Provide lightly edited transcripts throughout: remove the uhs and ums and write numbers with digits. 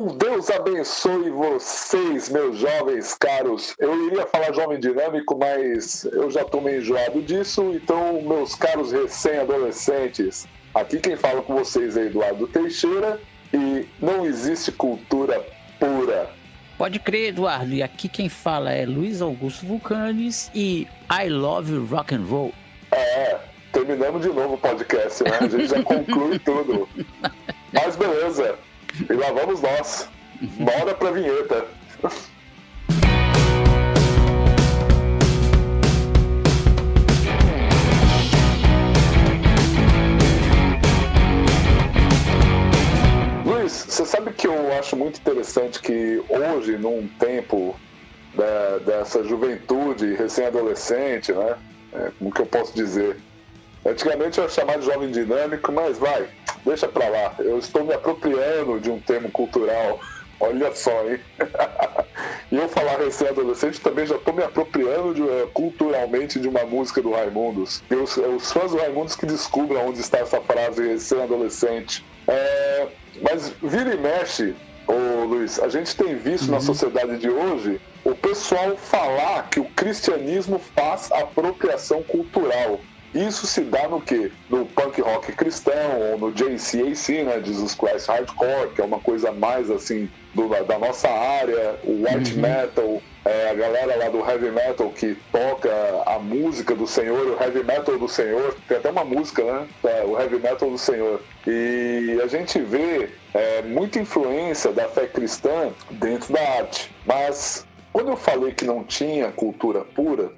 Deus abençoe vocês, meus jovens caros. Eu iria falar jovem dinâmico, mas eu já estou meio enjoado disso. Então, meus caros recém-adolescentes, aqui quem fala com vocês é Eduardo Teixeira e não existe cultura pura. Pode crer, Eduardo. E aqui quem fala é Luiz Augusto Vulcanes e I Love Rock and Roll. Terminamos de novo o podcast, né? A gente já conclui tudo. Mas beleza. E lá vamos nós. Bora pra vinheta. Luiz, você sabe que eu acho muito interessante que hoje, num tempo dessa juventude recém-adolescente, né? Como que eu posso dizer? Antigamente eu era chamado de jovem dinâmico, mas deixa pra lá. Eu estou me apropriando de um termo cultural. Olha só, hein? E eu falar recém-adolescente também já estou me apropriando culturalmente de uma música do Raimundos. E os fãs do Raimundos que descubram onde está essa frase recém-adolescente. Mas vira e mexe, Luiz, a gente tem visto na sociedade de hoje o pessoal falar que o cristianismo faz apropriação cultural. Isso se dá no quê? No punk rock cristão, ou no JCAC, né, Jesus Christ Hardcore, que é uma coisa mais assim da nossa área, o white metal, a galera lá do heavy metal que toca a música do Senhor, o heavy metal do Senhor, tem até uma música, né? O heavy metal do Senhor. E a gente vê muita influência da fé cristã dentro da arte, mas quando eu falei que não tinha cultura pura,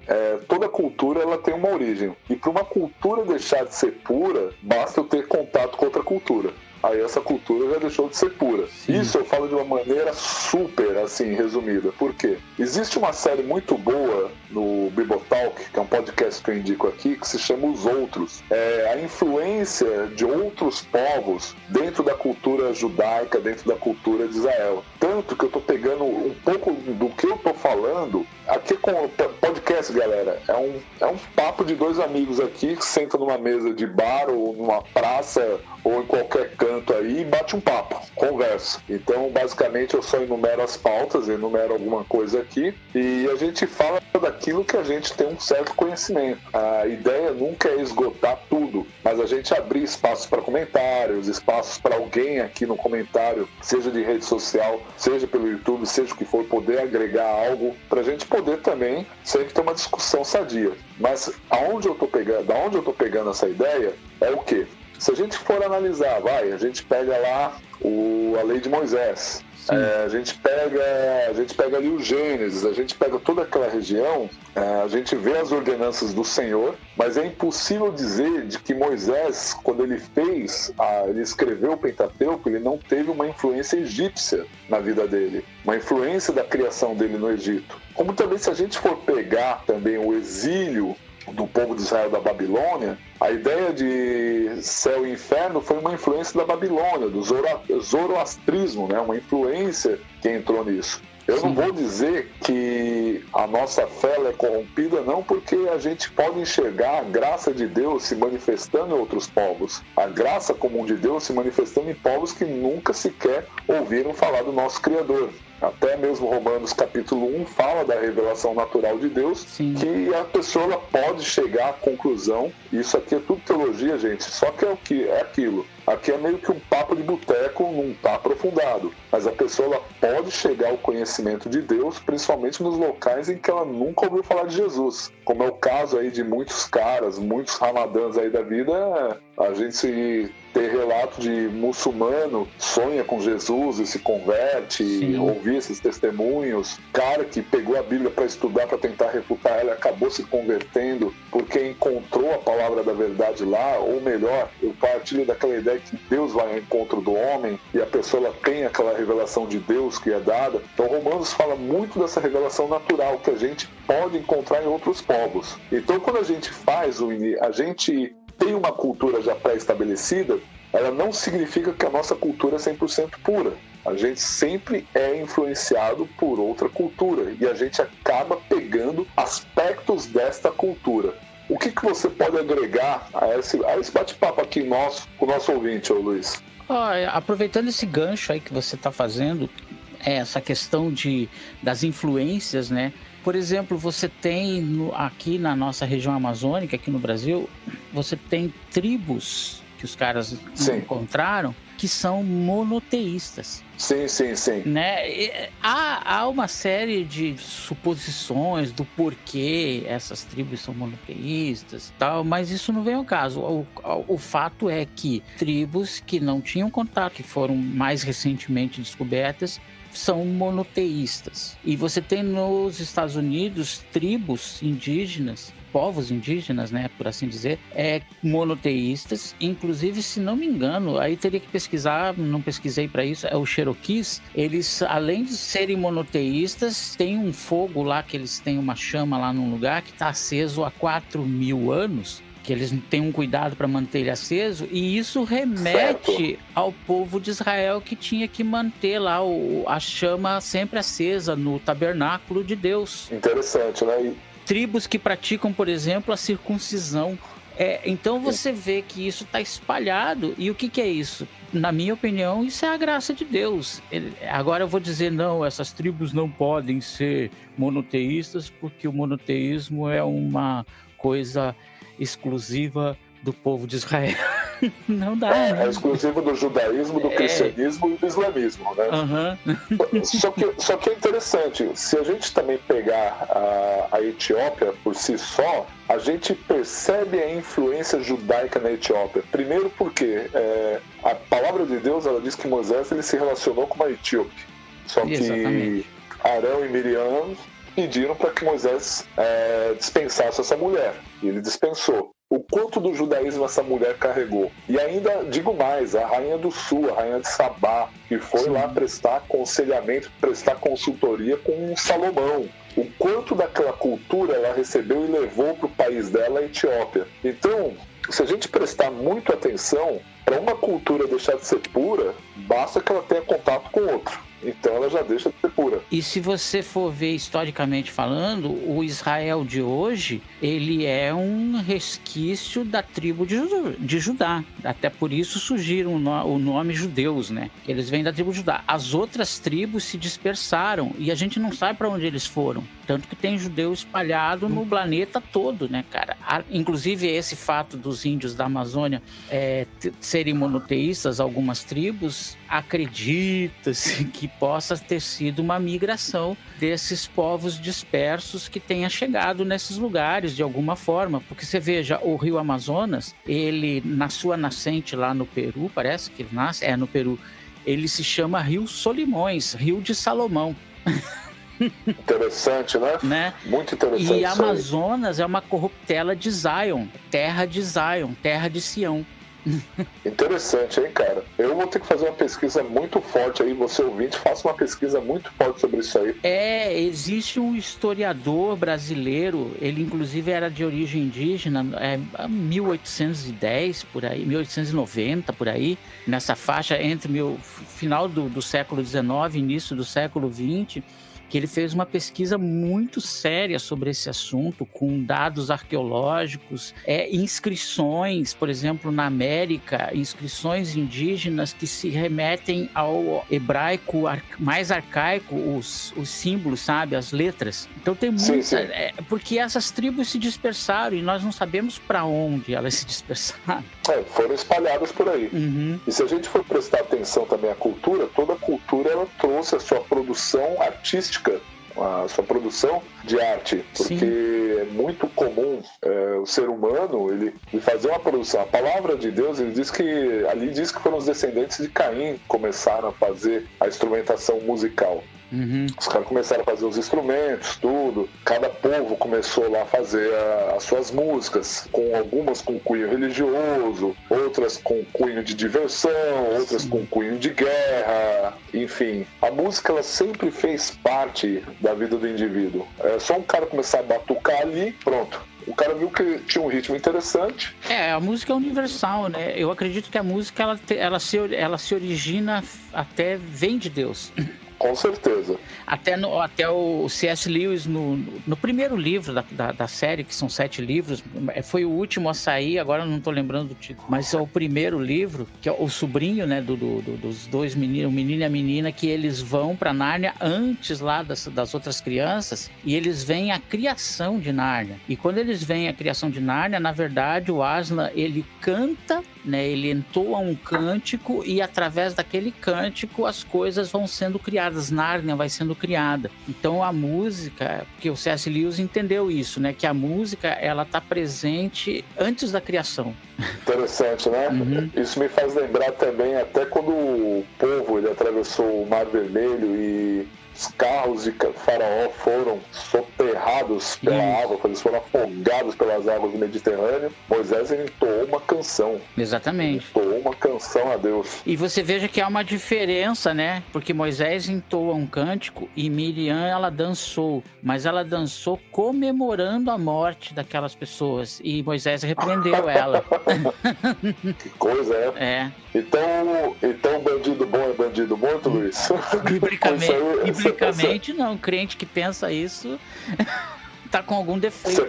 toda cultura ela tem uma origem. E para uma cultura deixar de ser pura, basta eu ter contato com outra cultura. Aí essa cultura já deixou de ser pura. Sim. Isso eu falo de uma maneira super, assim, resumida. Por quê? Existe uma série muito boa no Bibotalk, que é um podcast que eu indico aqui, que se chama Os Outros. A influência de outros povos dentro da cultura judaica, dentro da cultura de Israel. Tanto que eu tô pegando um pouco do que eu tô falando aqui com o podcast, galera. É um papo de dois amigos aqui que sentam numa mesa de bar ou numa praça ou em qualquer canto aí e bate um papo, conversa. Então, basicamente, eu só enumero as pautas, enumero alguma coisa aqui e a gente fala daquilo que a gente tem um certo conhecimento. A ideia nunca é esgotar tudo, mas a gente abrir espaços para comentários, espaços para alguém aqui no comentário, seja de rede social, seja pelo YouTube, seja o que for, poder agregar algo, para a gente poder também sempre ter uma discussão sadia. Mas da onde eu tô pegando essa ideia é o quê? Se a gente for analisar, a gente pega lá a lei de Moisés, a gente pega ali o Gênesis, a gente pega toda aquela região, a gente vê as ordenanças do Senhor, mas é impossível dizer de que Moisés, quando ele ele escreveu o Pentateuco, ele não teve uma influência egípcia na vida dele, uma influência da criação dele no Egito. Como também se a gente for pegar também o exílio do povo de Israel da Babilônia, a ideia de céu e inferno foi uma influência da Babilônia, do zoroastrismo, né? Uma influência que entrou nisso. Eu não vou dizer que a nossa fé é corrompida, não, porque a gente pode enxergar a graça de Deus se manifestando em outros povos. A graça comum de Deus se manifestando em povos que nunca sequer ouviram falar do nosso Criador. Até mesmo Romanos capítulo 1 fala da revelação natural de Deus, que a pessoa pode chegar à conclusão, isso aqui é tudo teologia, gente, só que é aquilo. Aqui é meio que um papo de boteco, não está aprofundado, mas a pessoa pode chegar ao conhecimento de Deus, principalmente nos locais em que ela nunca ouviu falar de Jesus, como é o caso aí de muitos caras, muitos ramadãs aí da vida. A gente tem relato de muçulmano sonha com Jesus e se converte, ouvir esses testemunhos, cara que pegou a Bíblia para estudar, para tentar refutar ela, acabou se convertendo porque encontrou a palavra da verdade lá, ou melhor, eu partilho daquela ideia que Deus vai ao encontro do homem e a pessoa ela tem aquela revelação de Deus que é dada. Então Romanos fala muito dessa revelação natural que a gente pode encontrar em outros povos. Então quando a gente tem uma cultura já pré-estabelecida, ela não significa que a nossa cultura é 100% pura. A gente sempre é influenciado por outra cultura e a gente acaba pegando aspectos desta cultura. O que você pode agregar a esse bate-papo aqui nosso, com o nosso ouvinte, ô Luiz? Aproveitando esse gancho aí que você está fazendo, essa questão das influências, né? Por exemplo, você tem aqui na nossa região amazônica, aqui no Brasil, você tem tribos que os caras encontraram que são monoteístas. Sim. Né? Há uma série de suposições do porquê essas tribos são monoteístas e tal, mas isso não vem ao caso. O fato é que tribos que não tinham contato, que foram mais recentemente descobertas, são monoteístas. E você tem nos Estados Unidos tribos indígenas, povos indígenas, né, por assim dizer, monoteístas. Inclusive, se não me engano, aí teria que pesquisar, não pesquisei para isso, é o Cherokees. Eles, além de serem monoteístas, tem um fogo lá, que eles têm uma chama lá num lugar que está aceso há 4.000 anos, que eles têm um cuidado para manter ele aceso, e isso remete ao povo de Israel, que tinha que manter lá a chama sempre acesa no tabernáculo de Deus. Interessante, né? Tribos que praticam, por exemplo, a circuncisão. Então você vê que isso está espalhado. E o que é isso? Na minha opinião, isso é a graça de Deus. Agora eu vou dizer, não, essas tribos não podem ser monoteístas, porque o monoteísmo é uma coisa exclusiva do povo de Israel. Não dá, né? É exclusivo do judaísmo, do cristianismo e do islamismo, né? Uhum. Só que é interessante, se a gente também pegar a Etiópia por si só, a gente percebe a influência judaica na Etiópia. Primeiro porque a palavra de Deus, ela diz que Moisés ele se relacionou com uma etíope. Só que Arão e Miriam pediram para que Moisés dispensasse essa mulher. E ele dispensou. O quanto do judaísmo essa mulher carregou. E ainda, digo mais, a rainha do sul, a rainha de Sabá, que foi lá prestar aconselhamento, prestar consultoria com Salomão. O quanto daquela cultura ela recebeu e levou para o país dela, a Etiópia. Então, se a gente prestar muito atenção, para uma cultura deixar de ser pura, basta que ela tenha contato com outro. Então ela já deixa de ser pura. E se você for ver historicamente falando, o Israel de hoje, ele é um resquício da tribo de Judá. Até por isso surgiram o nome judeus, né? Eles vêm da tribo de Judá. As outras tribos se dispersaram e a gente não sabe para onde eles foram. Tanto que tem judeu espalhado no planeta todo, né, cara? Inclusive esse fato dos índios da Amazônia serem monoteístas, algumas tribos, acredita-se que possa ter sido uma migração desses povos dispersos que tenha chegado nesses lugares de alguma forma. Porque você veja, o rio Amazonas, ele, na sua nascente lá no Peru, parece que ele nasce, no Peru, ele se chama Rio Solimões, Rio de Salomão. Interessante, né? Muito interessante. E Amazonas é uma corruptela de Zion, terra de Sião. Interessante, hein, cara? Eu vou ter que fazer uma pesquisa muito forte aí, você ouvinte, faça uma pesquisa muito forte sobre isso aí. Existe um historiador brasileiro, ele inclusive era de origem indígena, 1810 por aí, 1890 por aí, nessa faixa entre o final do século XIX e início do século XX, que ele fez uma pesquisa muito séria sobre esse assunto, com dados arqueológicos, inscrições, por exemplo, na América, inscrições indígenas que se remetem ao hebraico mais arcaico, os símbolos, sabe, as letras. Então tem muita... Sim. Porque essas tribos se dispersaram e nós não sabemos para onde elas se dispersaram. Foram espalhadas por aí. Uhum. E se a gente for prestar atenção também à cultura, toda a cultura ela trouxe a sua produção artística, a sua produção de arte, porque Sim. É muito comum o ser humano ele fazer uma produção. A palavra de Deus ele diz que foram os descendentes de Caim que começaram a fazer a instrumentação musical. Uhum. Os caras começaram a fazer os instrumentos, tudo. Cada povo começou lá a fazer as suas músicas, algumas com cunho religioso, outras com cunho de diversão, outras com cunho de guerra. Enfim, a música ela sempre fez parte da vida do indivíduo. É só um cara começar a batucar ali, pronto. O cara viu que tinha um ritmo interessante. A música é universal, né? Eu acredito que a música ela se origina, vem de Deus. Com certeza. Até o C.S. Lewis, no primeiro livro da série, que são 7 livros, foi o último a sair, agora eu não tô lembrando do título, mas é o primeiro livro, que é o sobrinho, né, dos dois meninos, o menino e a menina, que eles vão pra Nárnia antes lá das outras crianças, e eles veem a criação de Nárnia. E quando eles veem a criação de Nárnia, na verdade, o Aslan, ele canta, né, ele entoa um cântico, e através daquele cântico as coisas vão sendo criadas, Nárnia vai sendo criada. Então a música, porque o C.S. Lewis entendeu isso, né, que a música, ela tá presente antes da criação. Interessante, né? Uhum. Isso me faz lembrar também até quando o povo ele atravessou o Mar Vermelho e os carros de Faraó foram soterrados pela água, quando eles foram afogados pelas águas do Mediterrâneo. Moisés ele entoou uma canção. Exatamente. Entoou uma canção a Deus. E você veja que há uma diferença, né? Porque Moisés entoa um cântico e Miriam, ela dançou. Mas ela dançou comemorando a morte daquelas pessoas. E Moisés repreendeu ela. Que coisa, é? É. Então bandido bom é bandido morto, Luiz? Biblicamente não. Crente que pensa isso tá com algum defeito.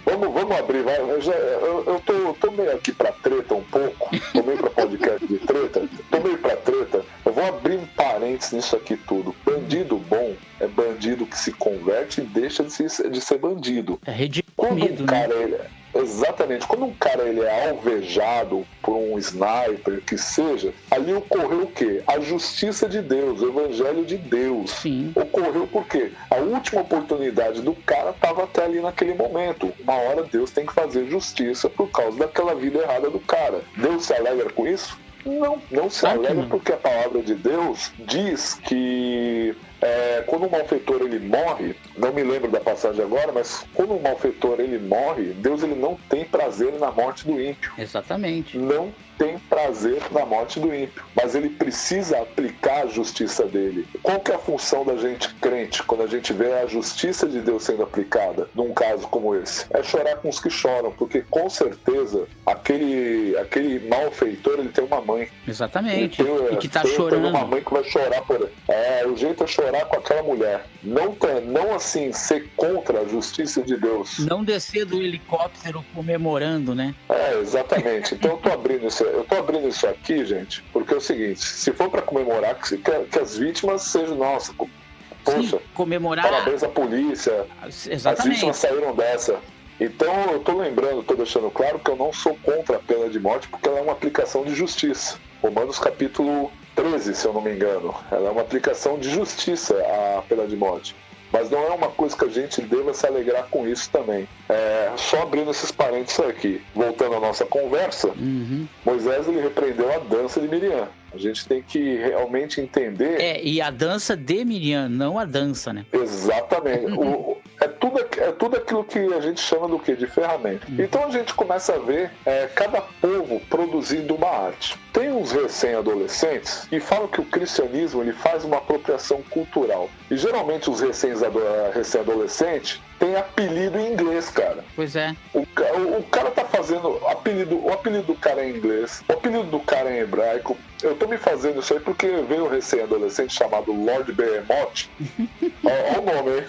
Vamos abrir, vai. Eu tô meio aqui pra treta um pouco, tô meio pra podcast de treta, tô meio pra treta. Eu vou abrir um parênteses nisso aqui tudo. Bandido bom é bandido que se converte e deixa de ser bandido. É redimido, né? Exatamente. Quando um cara ele é alvejado por um sniper, que seja, ali ocorreu o quê? A justiça de Deus, o evangelho de Deus. Sim. Ocorreu por quê? A última oportunidade do cara estava até ali naquele momento. Uma hora Deus tem que fazer justiça por causa daquela vida errada do cara. Deus se alegra com isso? Não se alegra, porque a palavra de Deus diz que quando um malfeitor ele morre, não me lembro da passagem agora, mas quando um malfeitor ele morre, Deus ele não tem prazer na morte do ímpio. Exatamente. Não tem prazer na morte do ímpio, mas ele precisa aplicar a justiça dele. Qual que é a função da gente crente quando a gente vê a justiça de Deus sendo aplicada num caso como esse? É chorar com os que choram, porque com certeza aquele malfeitor ele tem uma mãe. Exatamente. E que tá chorando. Tem uma mãe que vai chorar por ele. O jeito é chorar com aquela mulher. Não assim ser contra a justiça de Deus. Não descer do helicóptero comemorando, né? Exatamente. Então eu tô abrindo isso aqui, gente, porque é o seguinte: se for para comemorar, que as vítimas sejam nossas. Poxa, sim, comemorar. Parabéns à polícia. Exatamente. As vítimas saíram dessa. Então eu tô deixando claro que eu não sou contra a pena de morte, porque ela é uma aplicação de justiça. Romanos capítulo 13, se eu não me engano. Ela é uma aplicação de justiça à pena de morte. Mas não é uma coisa que a gente deva se alegrar com isso também. Só abrindo esses parênteses aqui. Voltando à nossa conversa, Moisés ele repreendeu a dança de Miriam. A gente tem que realmente entender... E a dança de Miriam, não a dança, né? Exatamente. É tudo aquilo que a gente chama do quê? De ferramenta. Então a gente começa a ver cada povo produzindo uma arte. Tem uns recém-adolescentes que falam que o cristianismo ele faz uma apropriação cultural. E geralmente os recém-adolescentes têm apelido em inglês, cara. Pois é. O cara tá fazendo o apelido do cara é em inglês, o apelido do cara é em hebraico. Eu tô me fazendo isso aí porque veio um recém-adolescente chamado Lord Behemoth. Olha o nome aí.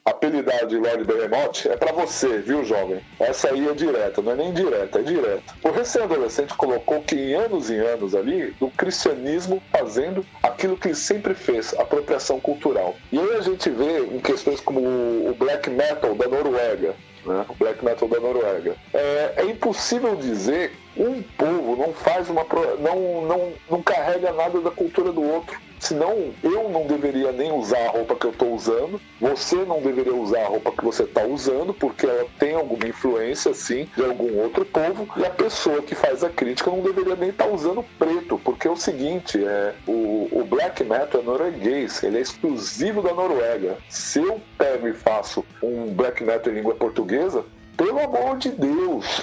Apelidade de Lord Behemoth é pra você, viu, jovem? Essa aí é direta, não é nem indireta, é direta. O recém-adolescente colocou que em anos e anos ali, do cristianismo fazendo aquilo que ele sempre fez, apropriação cultural. E aí a gente vê em questões como o black metal da Noruega, né? O black metal da Noruega. É impossível dizer um povo não faz não carrega nada da cultura do outro. Senão eu não deveria nem usar a roupa que eu estou usando, você não deveria usar a roupa que você está usando, porque ela tem alguma influência, sim, de algum outro povo, e a pessoa que faz a crítica não deveria nem estar usando preto, porque é o seguinte, o black metal é norueguês, ele é exclusivo da Noruega. Se eu pego e faço um black metal em língua portuguesa, pelo amor de Deus,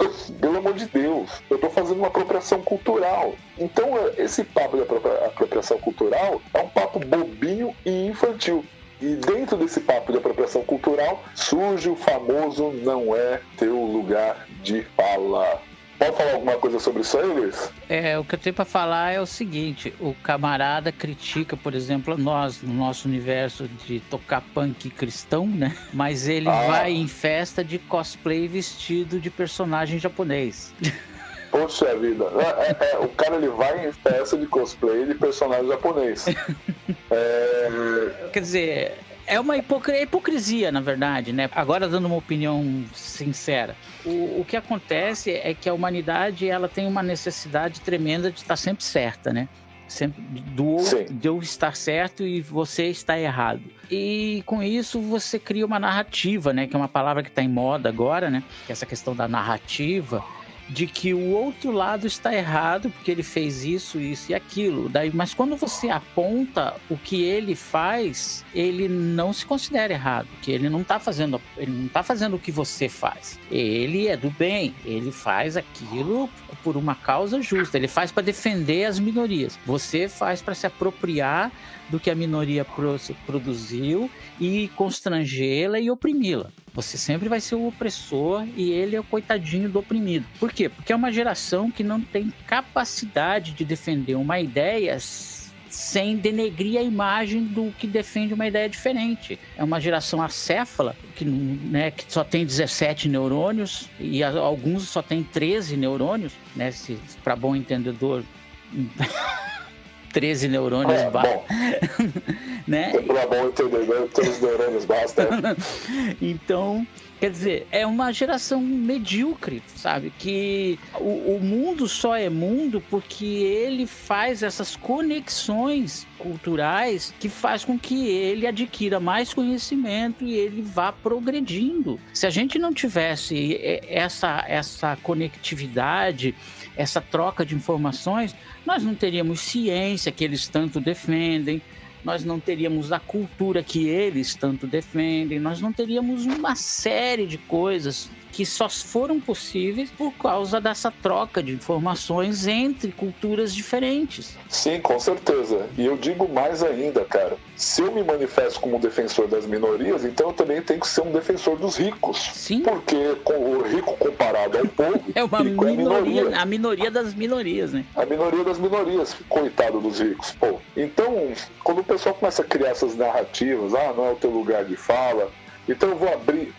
eu estou fazendo uma apropriação cultural. Então esse papo de apropriação cultural é um papo bobinho e infantil. E dentro desse papo de apropriação cultural surge o famoso não é teu lugar de fala. Pode falar alguma coisa sobre isso aí, Luiz? O que eu tenho para falar é o seguinte: o camarada critica, por exemplo, nós, no nosso universo de tocar punk cristão, né? Mas ele vai em festa de cosplay vestido de personagem japonês. Poxa vida, o cara ele vai em festa de cosplay de personagem japonês. Quer dizer, é uma hipocrisia, na verdade, né? Agora, dando uma opinião sincera, o que acontece é que a humanidade ela tem uma necessidade tremenda de estar sempre certa, né? Sempre de eu estar certo e você está errado. E com isso você cria uma narrativa, né? Que é uma palavra que está em moda agora, né? Que é essa questão da narrativa, de que o outro lado está errado porque ele fez isso e aquilo. Mas quando você aponta o que ele faz, ele não se considera errado, porque ele não está fazendo o que você faz. Ele é do bem, ele faz aquilo por uma causa justa, ele faz para defender as minorias. Você faz para se apropriar do que a minoria produziu e constrangê-la e oprimi-la. Você sempre vai ser o opressor e ele é o coitadinho do oprimido. Por quê? Porque é uma geração que não tem capacidade de defender uma ideia sem denegrir a imagem do que defende uma ideia diferente. É uma geração acéfala, que só tem 17 neurônios e alguns só tem 13 neurônios, né? Para bom entendedor... 13 neurônios basta. Né? Para bom entendedor, 13 neurônios basta. Então, quer dizer, é uma geração medíocre, sabe? Que o mundo só é mundo porque ele faz essas conexões culturais que faz com que ele adquira mais conhecimento e ele vá progredindo. Se a gente não tivesse essa conectividade, essa troca de informações, nós não teríamos ciência que eles tanto defendem, nós não teríamos a cultura que eles tanto defendem, nós não teríamos uma série de coisas que só foram possíveis por causa dessa troca de informações entre culturas diferentes. Sim, com certeza. E eu digo mais ainda, cara. Se eu me manifesto como defensor das minorias, então eu também tenho que ser um defensor dos ricos. Sim. Porque o rico comparado ao povo, é uma minoria, a minoria das minorias, né? A minoria das minorias, coitado dos ricos. Pô. Então, quando o pessoal começa a criar essas narrativas, não é o teu lugar de fala... Então eu vou abrir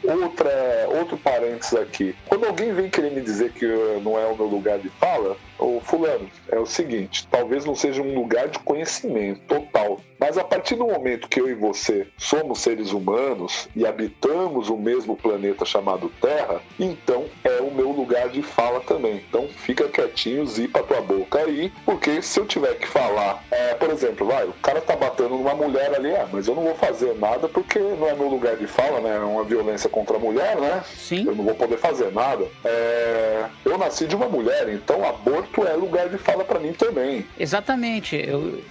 outro parênteses aqui. Quando alguém vem querer me dizer que não é o meu lugar de fala, ô fulano, é o seguinte, talvez não seja um lugar de conhecimento total, mas a partir do momento que eu e você somos seres humanos e habitamos o mesmo planeta chamado Terra, então é o meu lugar de fala também. Então fica quietinho, zipa tua boca aí, porque se eu tiver que falar, por exemplo, o cara tá batendo numa mulher ali, mas eu não vou fazer nada porque não é meu lugar de fala, né? É uma violência contra a mulher, né? Sim. Eu não vou poder fazer nada. Eu nasci de uma mulher, então aborto é lugar de fala pra mim também. Exatamente.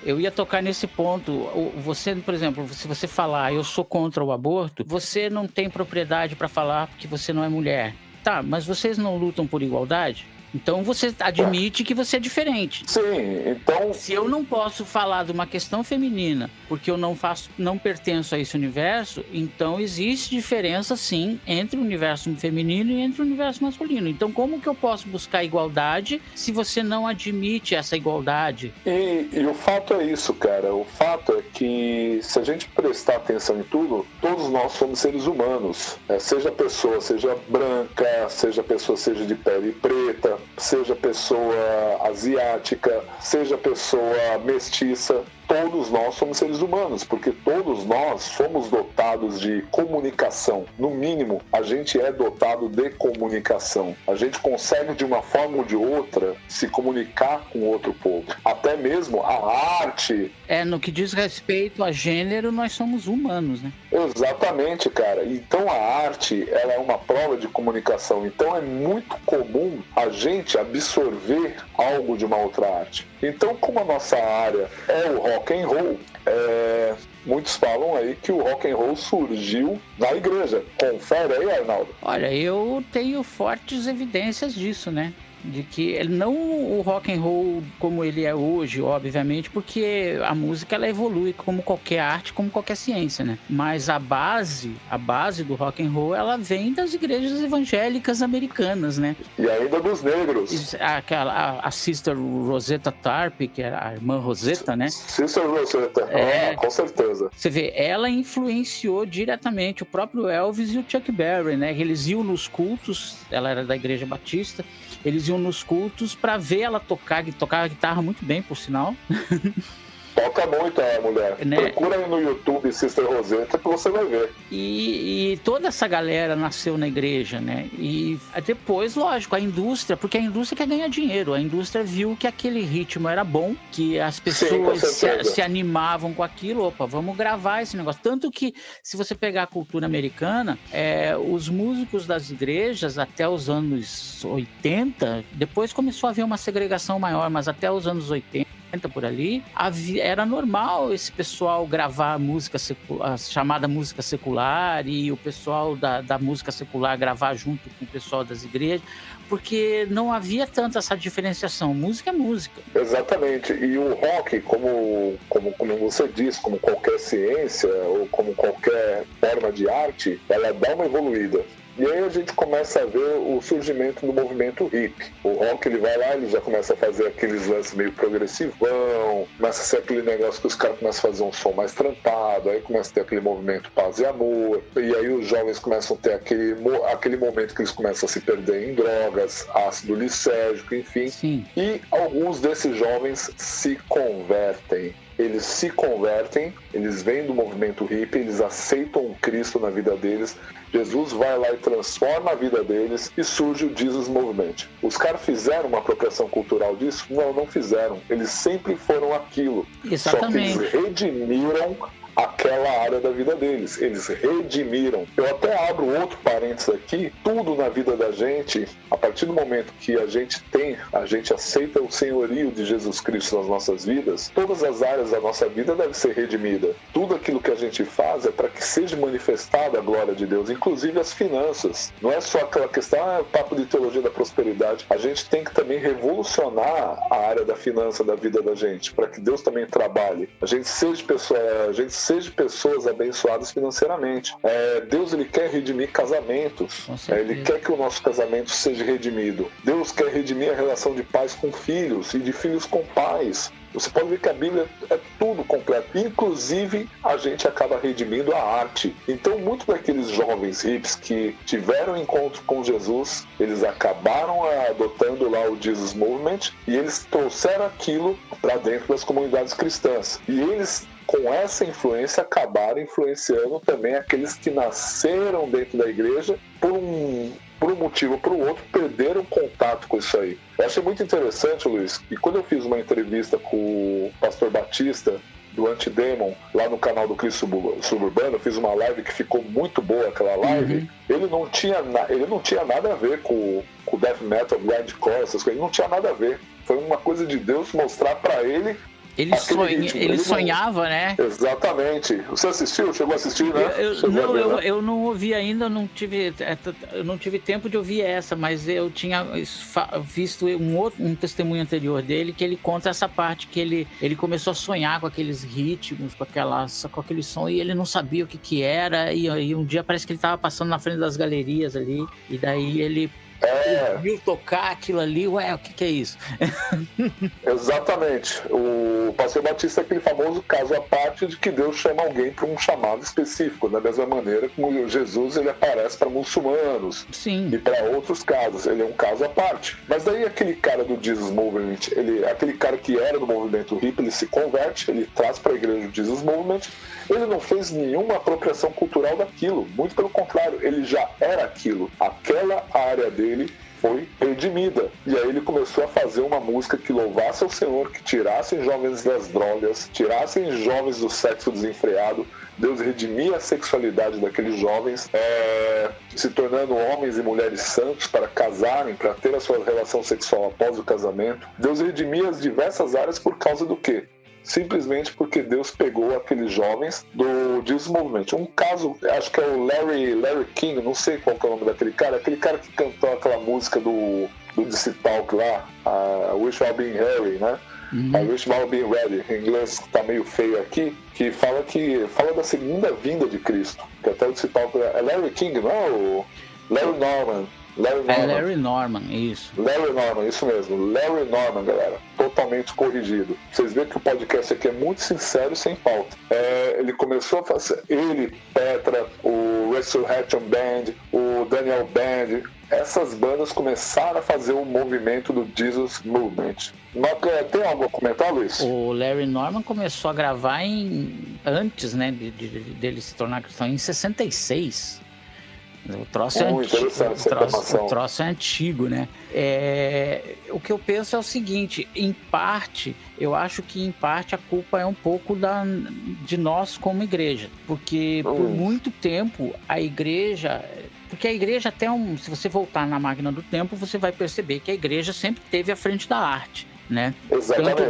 Eu ia tocar nesse ponto. Você, por exemplo, se você falar eu sou contra o aborto, você não tem propriedade pra falar porque você não é mulher. Tá, mas vocês não lutam por igualdade? Então você admite que você é diferente. Sim, então... Se eu não posso falar de uma questão feminina porque eu não pertenço a esse universo, então existe diferença sim entre o universo feminino e entre o universo masculino. Então como que eu posso buscar igualdade se você não admite essa igualdade? E o fato é isso, cara. O fato é que se a gente prestar atenção em tudo, todos nós somos seres humanos. Seja pessoa, seja branca, seja pessoa, seja de pele preta, seja pessoa asiática, seja pessoa mestiça, todos nós somos seres humanos, porque todos nós somos dotados de comunicação. No mínimo, a gente é dotado de comunicação. A gente consegue, de uma forma ou de outra, se comunicar com outro povo. Até mesmo a arte... No que diz respeito a gênero, nós somos humanos, né? Exatamente, cara. Então a arte, ela é uma prova de comunicação. Então é muito comum a gente absorver algo de uma outra arte. Então, como a nossa área é o rock and roll, muitos falam aí que o rock and roll surgiu na igreja. Confere aí, Arnaldo. Olha, eu tenho fortes evidências disso, né? de que ele não o rock and roll como ele é hoje, obviamente, porque a música ela evolui como qualquer arte, como qualquer ciência, né? Mas a base do rock and roll, ela vem das igrejas evangélicas americanas, né? E ainda dos negros. A Sister Rosetta Tharpe, que era a irmã Rosetta, né? Sister Rosetta, com certeza. Você vê, ela influenciou diretamente o próprio Elvis e o Chuck Berry, né? Eles iam nos cultos, ela era da Igreja Batista, eles iam nos cultos para ver ela tocar a guitarra muito bem, por sinal. Toca muito a mulher. Né? Procura aí no YouTube Sister Rosetta que você vai ver. E toda essa galera nasceu na igreja, né? E depois, lógico, a indústria, porque a indústria quer ganhar dinheiro. A indústria viu que aquele ritmo era bom, que as pessoas se animavam com aquilo. Opa, vamos gravar esse negócio. Tanto que, se você pegar a cultura americana, os músicos das igrejas, até os anos 80, depois começou a haver uma segregação maior, mas até os anos 80, por ali, era normal esse pessoal gravar música a chamada música secular, e o pessoal da música secular gravar junto com o pessoal das igrejas, porque não havia tanta essa diferenciação. Música é música. Exatamente. E o rock, como você disse, como qualquer ciência ou como qualquer forma de arte, ela dá uma evoluída. E aí a gente começa a ver o surgimento do movimento hip. O rock, ele vai lá, ele já começa a fazer aqueles lances meio progressivão, começa a ser aquele negócio que os caras começam a fazer um som mais trampado, aí começa a ter aquele movimento paz e amor, e aí os jovens começam a ter aquele momento que eles começam a se perder em drogas, ácido lisérgico, enfim. Sim. E alguns desses jovens se convertem. Eles se convertem, eles vêm do movimento hippie, eles aceitam o Cristo na vida deles, Jesus vai lá e transforma a vida deles e surge o Jesus Movement. Os caras fizeram uma apropriação cultural disso? Não fizeram. Eles sempre foram aquilo. Exatamente. Só que eles redimiram aquela área da vida deles. Eles redimiram. Eu até abro outro parênteses aqui. Tudo na vida da gente, a partir do momento que a gente aceita o senhorio de Jesus Cristo nas nossas vidas, todas as áreas da nossa vida devem ser redimidas. Tudo aquilo que a gente faz é para que seja manifestada a glória de Deus, inclusive as finanças. Não é só aquela questão, papo de teologia da prosperidade. A gente tem que também revolucionar a área da finança da vida da gente, para que Deus também trabalhe. A gente seja pessoas abençoadas financeiramente. Deus, ele quer redimir casamentos. Ele quer que o nosso casamento seja redimido. Deus quer redimir a relação de pais com filhos e de filhos com pais. Você pode ver que a Bíblia é tudo completo. Inclusive, a gente acaba redimindo a arte. Então, muitos daqueles jovens hippies que tiveram encontro com Jesus, eles acabaram adotando lá o Jesus Movement e eles trouxeram aquilo para dentro das comunidades cristãs. E eles, com essa influência, acabaram influenciando também aqueles que nasceram dentro da igreja por um motivo ou por outro, perderam contato com isso aí. Eu achei muito interessante, Luiz, que quando eu fiz uma entrevista com o pastor Batista do Antidemon, lá no canal do Cristo Suburbano, eu fiz uma live que ficou muito boa, aquela live. Ele não tinha nada a ver com o death metal, grindcore, essas coisas, não tinha nada a ver. Foi uma coisa de Deus mostrar para ele. Ele sonhava, né? Exatamente. Você assistiu? Chegou a assistir, né? Eu não ouvi ainda, eu não tive tempo de ouvir essa, mas eu tinha visto um testemunho anterior dele que ele conta essa parte que ele começou a sonhar com aqueles ritmos, com aquele som, e ele não sabia o que era, e um dia parece que ele estava passando na frente das galerias ali, e daí ele viu tocar aquilo ali, o que é isso? Exatamente. O pastor Batista é aquele famoso caso à parte de que Deus chama alguém para um chamado específico, da mesma maneira como Jesus ele aparece para muçulmanos. Sim. E para outros casos, ele é um caso à parte. Mas daí aquele cara do Jesus Movement, aquele cara que era do movimento hippie, ele se converte, ele traz para a igreja do Jesus Movement, ele não fez nenhuma apropriação cultural daquilo, muito pelo contrário, ele já era aquilo. Aquela área dele foi redimida. E aí ele começou a fazer uma música que louvasse ao Senhor, que tirassem jovens das drogas, tirassem jovens do sexo desenfreado. Deus redimia a sexualidade daqueles jovens, se tornando homens e mulheres santos para casarem, para ter a sua relação sexual após o casamento. Deus redimia as diversas áreas por causa do quê? Simplesmente porque Deus pegou aqueles jovens do Jesus Movement. Um caso, acho que é o Larry King, não sei qual que é o nome daquele cara, aquele cara que cantou aquela música do do DC Talk lá, a Wish I'll Been Harry, né? I Wish I'll Been Ready, em inglês tá meio feio aqui, que fala da segunda vinda de Cristo, que até o DC Talk é Larry King, não é o Larry Norman? Larry Norman, isso. Larry Norman, isso mesmo. Larry Norman, galera. Totalmente corrigido. Vocês veem que o podcast aqui é muito sincero e sem pauta. Ele começou a fazer... Ele, Petra, o Resurrection Band, o Daniel Band... Essas bandas começaram a fazer o movimento do Jesus Movement. Mas tem algo a comentar, Luiz? O Larry Norman começou a gravar antes, né, dele se tornar cristão, em 66. O troço, o troço é antigo, né? O que eu penso é o seguinte, eu acho que em parte a culpa é um pouco de nós como igreja, porque por muito tempo a igreja até se você voltar na máquina do tempo, você vai perceber que a igreja sempre esteve à frente da arte, né?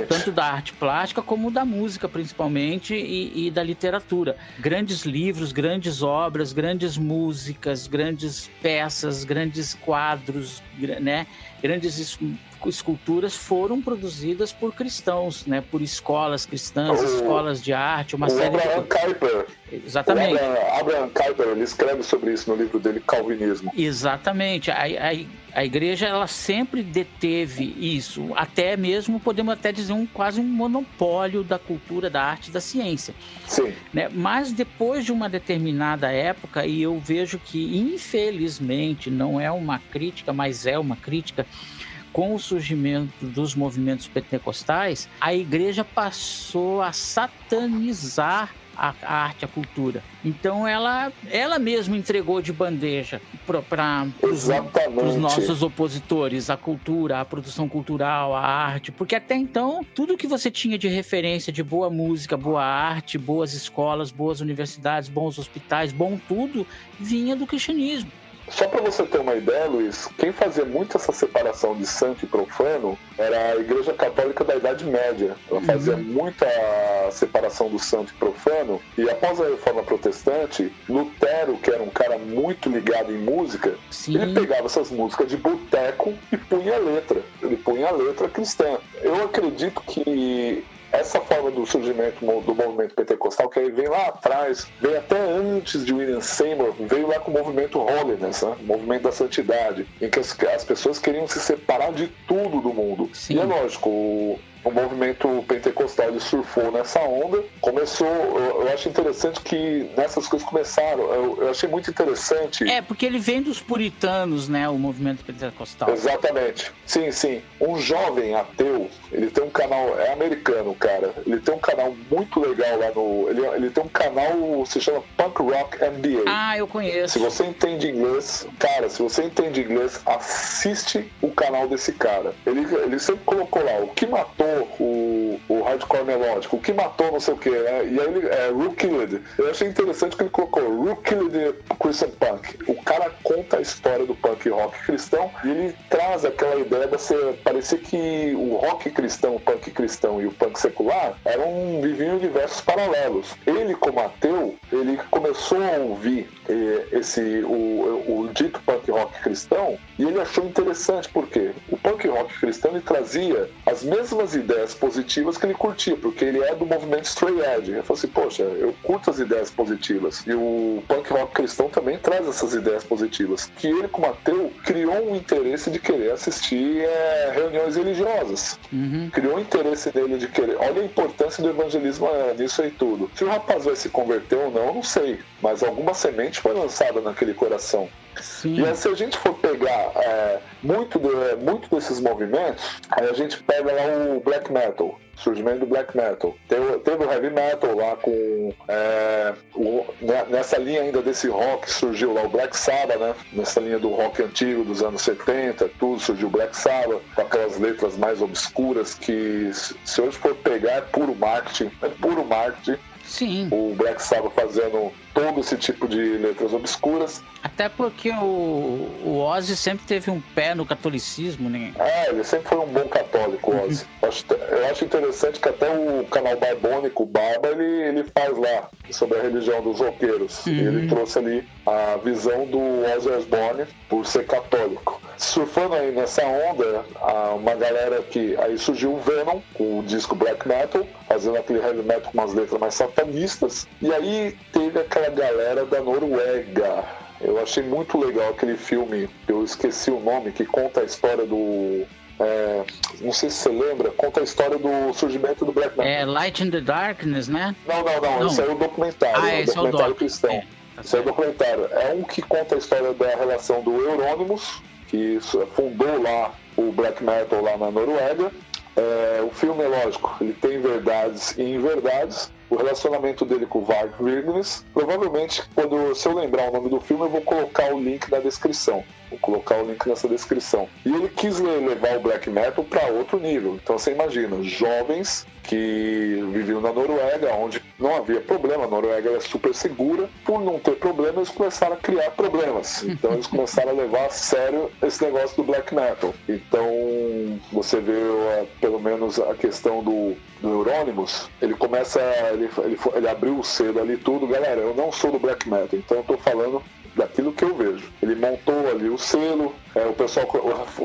Tanto da arte plástica como da música, principalmente, e da literatura. Grandes livros, grandes obras, grandes músicas, grandes peças, grandes quadros, né? Grandes esculturas foram produzidas por cristãos, né? Por escolas cristãs, escolas de arte, uma série de... Abraham Kuyper. Exatamente. Abraham Kuyper, ele escreve sobre isso no livro dele, Calvinismo. Exatamente. A igreja, ela sempre deteve isso, até mesmo, podemos até dizer, quase um monopólio da cultura, da arte e da ciência. Sim. Né? Mas depois de uma determinada época, e eu vejo que, infelizmente, não é uma crítica, mas é uma crítica, com o surgimento dos movimentos pentecostais, a igreja passou a satanizar a arte, a cultura. Então ela mesma entregou de bandeja para os nossos opositores a cultura, a produção cultural, a arte, porque até então tudo que você tinha de referência de boa música, boa arte, boas escolas, boas universidades, bons hospitais, bom tudo, vinha do cristianismo. Só para você ter uma ideia, Luiz, quem fazia muito essa separação de santo e profano era a Igreja Católica da Idade Média. Ela fazia muita separação do santo e profano, e após a Reforma Protestante, Lutero, que era um cara muito ligado em música, ele pegava essas músicas de boteco e punha a letra. Ele punha a letra cristã. Eu acredito que essa forma do surgimento do movimento pentecostal, que aí vem lá atrás, vem até antes de William Seymour, veio lá com o movimento Holiness, né? O movimento da santidade, em que as pessoas queriam se separar de tudo do mundo. Sim. E é lógico, o movimento pentecostal, ele surfou nessa onda, começou, eu acho interessante que nessas coisas começaram, eu achei muito interessante. Porque ele vem dos puritanos, né, o movimento pentecostal. Exatamente, sim. Um jovem ateu, ele tem um canal, é americano, cara, ele tem um canal muito legal lá ele tem um canal, se chama Punk Rock MBA. Ah, eu conheço. Se você entende inglês, assiste o canal desse cara. Ele sempre colocou lá, o que matou o hardcore melódico, o que matou não sei o que, né? E aí ele Who Killed. Eu achei interessante que ele colocou Who Killed Christian Punk. O cara conta a história do punk rock cristão e ele traz aquela ideia de parecer que o rock cristão, o punk cristão e o punk secular viviam em universos paralelos. Ele, como ateu, ele começou a ouvir o dito punk rock cristão e ele achou interessante, porque o punk rock cristão ele trazia as mesmas ideias positivas que ele curtia, porque ele é do movimento straight edge. Ele falou assim, poxa, eu curto as ideias positivas, e o punk rock cristão também traz essas ideias positivas, que ele, como ateu, criou um interesse de querer assistir reuniões religiosas. Criou um interesse dele de querer, olha a importância do evangelismo nisso aí tudo. Se o rapaz vai se converter ou não, eu não sei, mas alguma semente foi lançada naquele coração. Sim. E aí, se a gente for pegar muito desses movimentos, aí a gente pega lá o black metal, surgimento do black metal. Teve o heavy metal lá com nessa linha ainda desse rock surgiu lá o Black Sabbath, né? Nessa linha do rock antigo dos anos 70, tudo surgiu o Black Sabbath, com aquelas letras mais obscuras que, se hoje for pegar, é puro marketing. Sim. O Black Sabbath fazendo todo esse tipo de letras obscuras. Até porque o Ozzy sempre teve um pé no catolicismo, né? Ele sempre foi um bom católico, o Ozzy. Eu acho interessante que até o canal Barbônico, o Barba, ele faz lá sobre a religião dos roqueiros. E ele trouxe ali a visão do Ozzy Osbourne por ser católico. Surfando aí nessa onda, uma galera que... Aí surgiu o Venom, com o disco Black Metal, fazendo aquele heavy metal com umas letras mais satanistas. E aí teve aquela galera da Noruega. Eu achei muito legal aquele filme, eu esqueci o nome, que conta a história do... não sei se você lembra, conta a história do surgimento do Black Metal. Light in the Darkness, né? Não. Esse é o documentário, o documentário cristão. Esse é o documentário. É um que conta a história da relação do Euronymous, que fundou lá o Black Metal lá na Noruega. O filme, lógico, ele tem verdades e inverdades. O relacionamento dele com o Varg Vikernes, provavelmente, se eu lembrar o nome do filme, eu vou colocar o link na descrição. Vou colocar o link nessa descrição. E ele quis levar o Black Metal para outro nível. Então você imagina, jovens que viviam na Noruega, onde não havia problema, a Noruega era super segura. Por não ter problema, eles começaram a criar problemas. Então eles começaram a levar a sério esse negócio do Black Metal. Então você vê pelo menos a questão do Euronymous, ele começa, ele abriu o selo ali tudo, galera, eu não sou do Black Metal, então eu tô falando daquilo que eu vejo. Ele montou ali o selo, o pessoal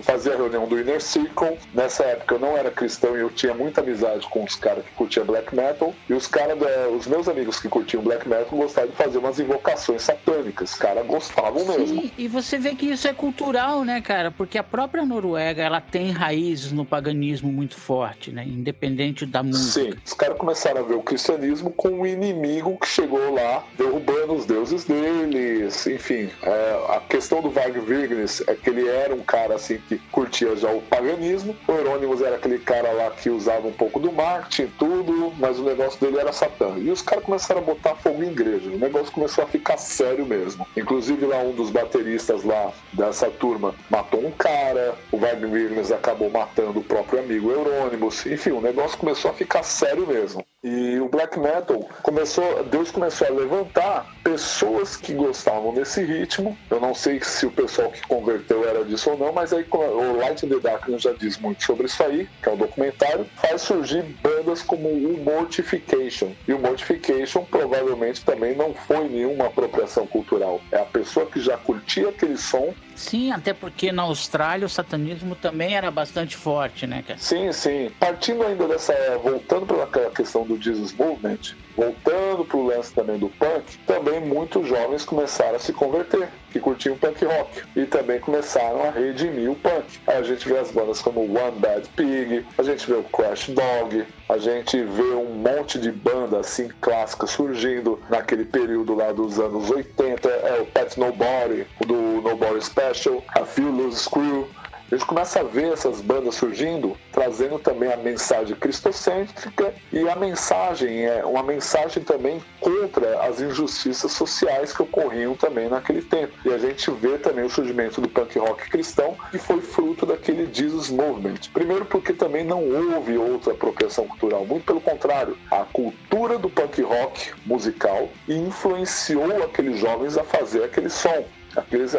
fazia a reunião do Inner Circle. Nessa época eu não era cristão e eu tinha muita amizade com os caras que curtiam Black Metal, e os meus amigos que curtiam Black Metal gostavam de fazer umas invocações satânicas, os caras gostavam mesmo. Sim, e você vê que isso é cultural, né, cara? Porque a própria Noruega, ela tem raízes no paganismo muito forte, né? Independente da música. Sim, os caras começaram a ver o cristianismo como um inimigo que chegou lá, derrubando os deuses deles, enfim. A questão do Varg Vikernes é que ele era um cara assim que curtia já o paganismo. O Euronymous era aquele cara lá que usava um pouco do marketing, tudo, mas o negócio dele era Satã. E os caras começaram a botar fogo em igreja. O negócio começou a ficar sério mesmo. Inclusive lá um dos bateristas lá dessa turma matou um cara, o Varg Vikernes acabou matando o próprio amigo Euronymous. Enfim, o negócio começou a ficar sério mesmo. E o Black Metal Deus começou a levantar pessoas que gostavam desse ritmo. Eu não sei se o pessoal que converteu era disso ou não, mas aí o Light in the Darkness já diz muito sobre isso aí, que é um documentário, faz surgir bandas como o Mortification. E o Mortification provavelmente também não foi nenhuma apropriação cultural. É a pessoa que já curtia aquele som. Sim, até porque na Austrália o satanismo também era bastante forte, né, cara? Sim. Partindo ainda voltando para aquela questão do Jesus Movement, voltando para o lance também do punk, também muitos jovens começaram a se converter, que curtiam punk rock, e também começaram a redimir o punk. Aí a gente vê as bandas como One Bad Pig, a gente vê o Crash Dog, a gente vê um monte de banda assim clássica surgindo naquele período lá dos anos 80, o Pet Nobody, do Nobody Special, a Fearless Crew. A gente começa a ver essas bandas surgindo, trazendo também a mensagem cristocêntrica, e a mensagem é uma mensagem também contra as injustiças sociais que ocorriam também naquele tempo. E a gente vê também o surgimento do punk rock cristão, que foi fruto daquele Jesus Movement. Primeiro porque também não houve outra apropriação cultural, muito pelo contrário. A cultura do punk rock musical influenciou aqueles jovens a fazer aquele som.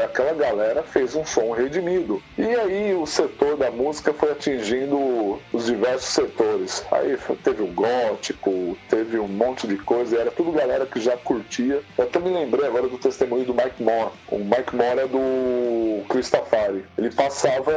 Aquela galera fez um som redimido. E aí o setor da música foi atingindo os diversos setores. Aí teve o gótico, teve um monte de coisa, era tudo galera que já curtia. Eu até me lembrei agora do testemunho do Mike Moore. O Mike Moore é do Christafari. Ele passava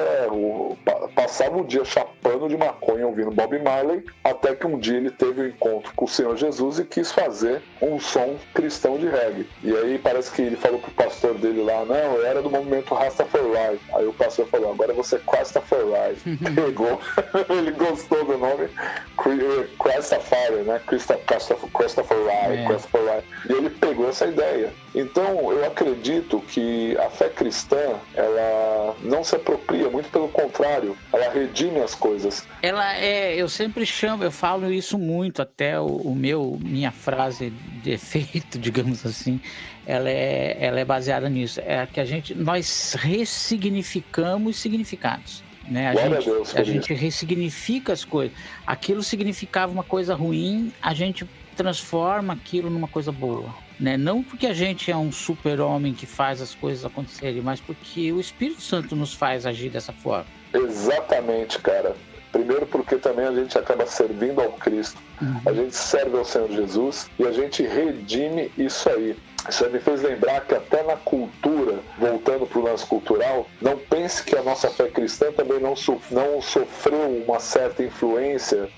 o dia chapando de maconha ouvindo Bob Marley, até que um dia ele teve um encontro com o Senhor Jesus e quis fazer um som cristão de reggae. E aí parece que ele falou pro pastor dele lá, não, eu era do movimento Rastafari. Aí o pastor falou, agora você é Christafari. Pegou, ele gostou do nome, Christafari, né? Christafari. E ele pegou essa ideia. Então, eu acredito que a fé cristã, ela não se apropria, muito pelo contrário, ela redime as coisas. Eu sempre eu falo isso muito, até minha frase de efeito, digamos assim, ela é baseada nisso. É que nós ressignificamos significados. Né? A gente ressignifica as coisas. Aquilo significava uma coisa ruim, a gente transforma aquilo numa coisa boa, né? Não porque a gente é um super-homem que faz as coisas acontecerem, mas porque o Espírito Santo nos faz agir dessa forma. Exatamente, cara. Primeiro porque também a gente acaba servindo ao Cristo. A gente serve ao Senhor Jesus e a gente redime isso aí. Isso aí me fez lembrar que até na cultura, voltando para o lance cultural, não pense que a nossa fé cristã também não sofreu uma certa influência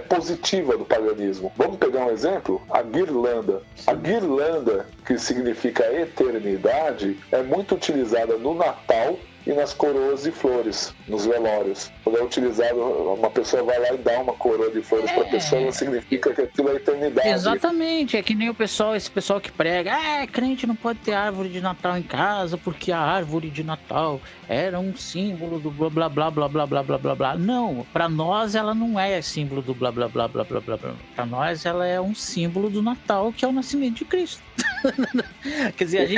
positiva do paganismo. Vamos pegar um exemplo? A guirlanda. A guirlanda, que significa eternidade, é muito utilizada no Natal e nas coroas de flores, nos velórios. Quando é utilizado, uma pessoa vai lá e dá uma coroa de flores para a pessoa, não significa que aquilo é eternidade. Exatamente, é que nem esse pessoal que prega, crente não pode ter árvore de Natal em casa, porque a árvore de Natal era um símbolo do blá blá blá blá blá blá blá blá blá. Não, para nós ela não é símbolo do blá blá blá blá blá blá blá. Para nós ela é um símbolo do Natal, que é o nascimento de Cristo. Quer dizer,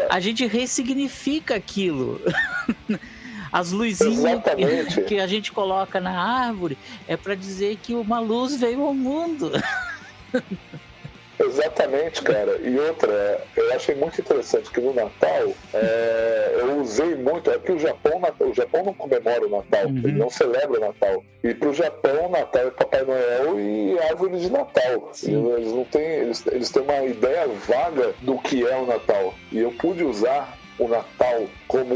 a gente ressignifica aquilo. As luzinhas que a gente coloca na árvore é para dizer que uma luz veio ao mundo. Exatamente, cara. E outra, eu achei muito interessante que no Natal eu usei muito. Aqui o Japão não comemora o Natal, ele não celebra o Natal. E pro Japão, o Natal é Papai Noel e árvore de Natal. Eles não têm, eles têm uma ideia vaga do que é o Natal. E eu pude usar o Natal como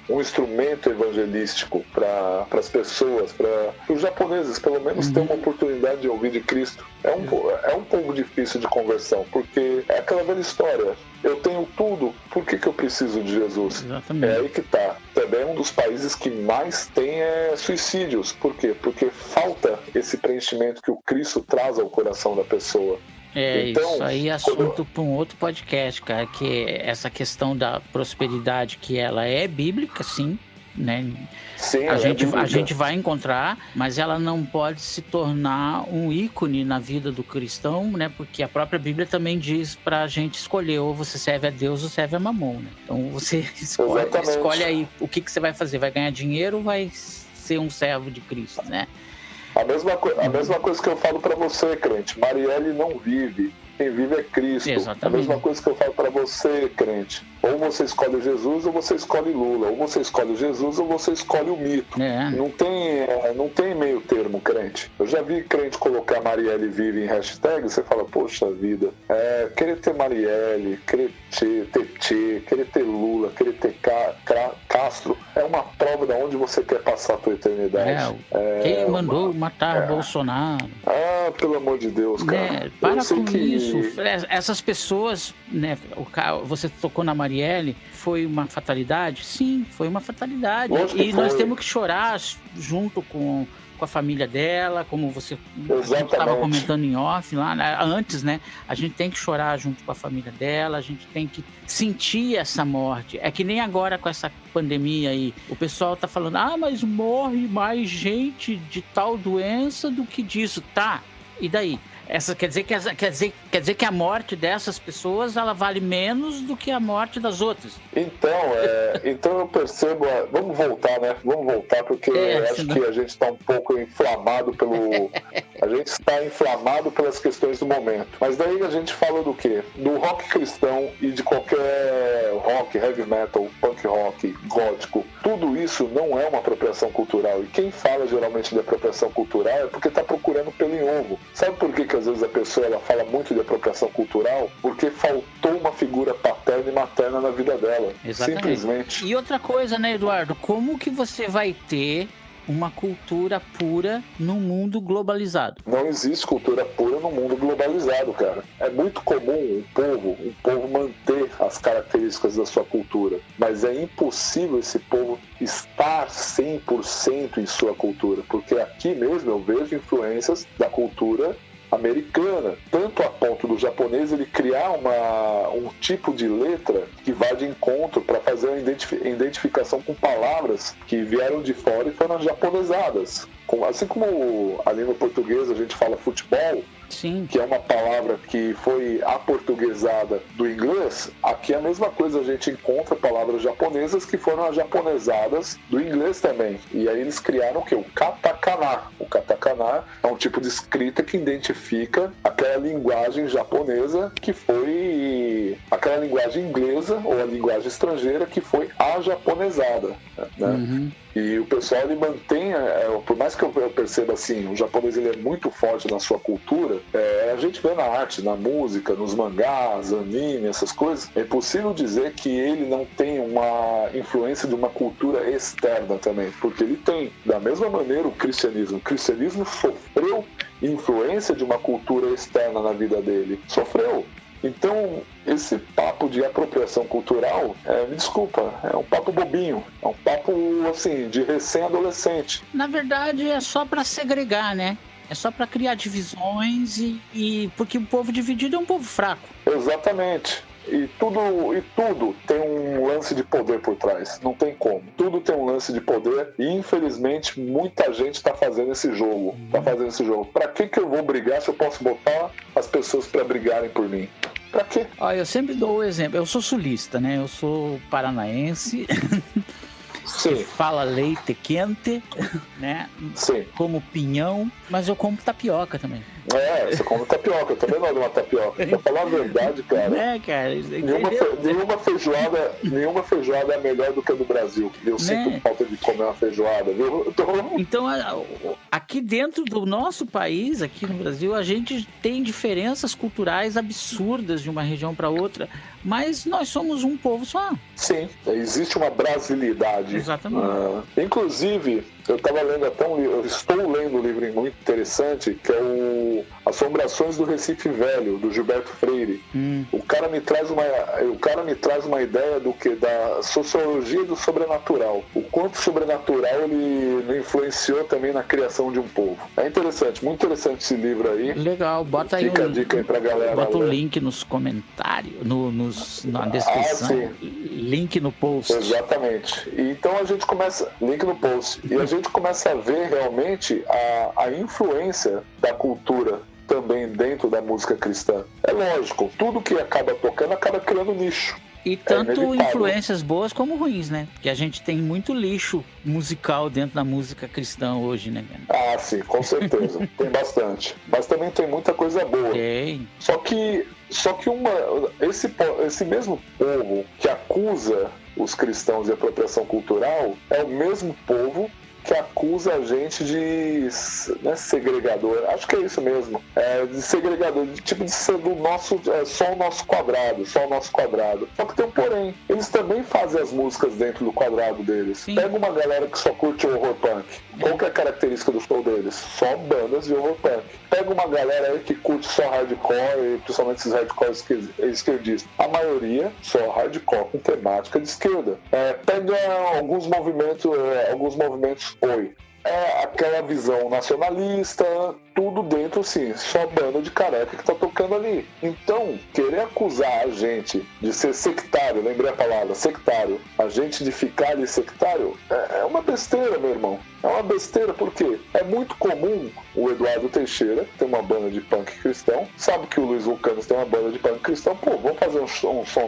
um instrumento evangelístico para as pessoas, para os japoneses, pelo menos, ter uma oportunidade de ouvir de Cristo. É um pouco difícil de conversão, porque é aquela velha história. Eu tenho tudo, por que eu preciso de Jesus? Exatamente. É aí que tá. Também é um dos países que mais tem suicídios. Por quê? Porque falta esse preenchimento que o Cristo traz ao coração da pessoa. Então, isso aí é assunto para um outro podcast, cara, que é essa questão da prosperidade, que ela é bíblica, sim, né? Sim, a gente vai encontrar, mas ela não pode se tornar um ícone na vida do cristão, né? Porque a própria Bíblia também diz pra gente escolher, ou você serve a Deus ou serve a Mamon, né? Então você escolhe aí o que você vai fazer, vai ganhar dinheiro ou vai ser um servo de Cristo, né? A mesma coisa que eu falo para você, crente. Marielle não vive. Quem vive é Cristo. Exatamente. A mesma coisa que eu falo para você, crente. Ou você escolhe Jesus ou você escolhe Lula. Ou você escolhe Jesus ou você escolhe o mito. Não tem meio termo, crente. Eu já vi crente colocar Marielle vive em hashtag. Você fala, poxa vida. Querer ter Marielle, querer ter Tchê, querer ter Lula, querer ter Castro. É uma prova de onde você quer passar a tua eternidade. Quem mandou matar Bolsonaro? Pelo amor de Deus, cara. Para com isso. Essas pessoas, né? Você tocou na Marielle, foi uma fatalidade? Sim, foi uma fatalidade. E nós temos que chorar junto com a família dela, como você estava comentando em off lá, antes, né? A gente tem que chorar junto com a família dela, a gente tem que sentir essa morte. É que nem agora com essa pandemia aí, o pessoal tá falando, mas morre mais gente de tal doença do que disso. Tá, e daí? Quer dizer que a morte dessas pessoas ela vale menos do que a morte das outras. Então eu percebo. Vamos voltar, né? Vamos voltar, porque acho que a gente está um pouco inflamado a gente está inflamado pelas questões do momento. Mas daí a gente fala do quê? Do rock cristão e de qualquer rock, heavy metal, punk rock, gótico. Tudo isso não é uma apropriação cultural. E quem fala geralmente de apropriação cultural é porque está procurando pelo em ovo. Sabe por que às vezes a pessoa ela fala muito de apropriação cultural? Porque faltou uma figura paterna e materna na vida dela. Exatamente. Simplesmente. E outra coisa, né, Eduardo? Como que você vai ter uma cultura pura no mundo globalizado? Não existe cultura pura no mundo globalizado, cara. É muito comum um povo manter as características da sua cultura, mas é impossível esse povo estar 100% em sua cultura, porque aqui mesmo eu vejo influências da cultura americana, tanto a ponto do japonês ele criar um tipo de letra que vai de encontro para fazer uma identificação com palavras que vieram de fora e foram japonesadas. Assim como a língua portuguesa a gente fala futebol, Sim. que é uma palavra que foi aportuguesada do inglês, aqui é a mesma coisa, a gente encontra palavras japonesas que foram japonesadas do inglês também. E aí eles criaram o quê? O katakana. O katakana é um tipo de escrita que identifica aquela linguagem japonesa que foi aquela linguagem inglesa ou a linguagem estrangeira que foi ajaponesada, né? Uhum. E o pessoal, ele mantém, por mais que eu perceba assim, o japonês ele é muito forte na sua cultura, a gente vê na arte, na música, nos mangás, anime, essas coisas, é impossível dizer que ele não tem uma influência de uma cultura externa também, porque ele tem, da mesma maneira, o cristianismo sofreu influência de uma cultura externa na vida dele, sofreu. Então, esse papo de apropriação cultural, me desculpa, é um papo bobinho, é um papo, assim, de recém-adolescente. Na verdade, é só para segregar, né? É só para criar divisões e porque o povo dividido é um povo fraco. Exatamente. E tudo tem um lance de poder por trás. Não tem como. Tudo tem um lance de poder e, infelizmente, muita gente está fazendo esse jogo. Pra que eu vou brigar se eu posso botar as pessoas para brigarem por mim? Pra quê? Eu sempre dou o exemplo. Eu sou sulista, né? Eu sou paranaense. Sim. Fala leite quente, né? Sim. Como pinhão, mas eu como tapioca também. Você come tapioca, eu também não de uma tapioca. Pra falar a verdade, cara. Cara, nenhuma feijoada é melhor do que a do Brasil. Eu sinto falta de comer uma feijoada, viu? Então, aqui dentro do nosso país, aqui no Brasil, a gente tem diferenças culturais absurdas de uma região para outra, mas nós somos um povo só. Sim, existe uma brasilidade. Exatamente. Inclusive, eu estava lendo eu estou lendo um livro muito interessante, que é o Assombrações do Recife Velho, do Gilberto Freire. O cara me traz uma ideia da sociologia do sobrenatural. O quanto o sobrenatural ele influenciou também na criação de um povo. É interessante, muito interessante esse livro aí. Legal, bota aí a dica aí pra galera. Bota o link nos comentários, na descrição. Sim. Link no post. Exatamente. E então a gente começa... Link no post. E a gente começa a ver realmente a influência da cultura também dentro da música cristã. É lógico, tudo que acaba tocando acaba criando nicho. E tanto influências boas como ruins, né? Porque a gente tem muito lixo musical dentro da música cristã hoje, né? Sim, com certeza. Tem bastante. Mas também tem muita coisa boa. Tem. Só que esse mesmo povo que acusa os cristãos de apropriação cultural é o mesmo povo que acusa a gente de segregador. Acho que é isso mesmo. De segregador, de ser do nosso, só o nosso quadrado. Só que tem um porém. Eles também fazem as músicas dentro do quadrado deles. Sim. Pega uma galera que só curte horror punk. Qual que é a característica do show deles? Só bandas de horror punk. Pega uma galera aí que curte só hardcore, e principalmente esses hardcore esquerdistas. A maioria só hardcore com temática de esquerda. Pega alguns movimentos aquela visão nacionalista, tudo dentro, assim, só banda de careca que tá tocando ali. Então, querer acusar a gente de ser sectário, lembrei a palavra, sectário, a gente de ficar ali sectário, é uma besteira, meu irmão. É uma besteira, porque é muito comum o Eduardo Teixeira ter uma banda de punk cristão, sabe que o Luiz Vulcanos tem uma banda de punk cristão, vamos fazer um som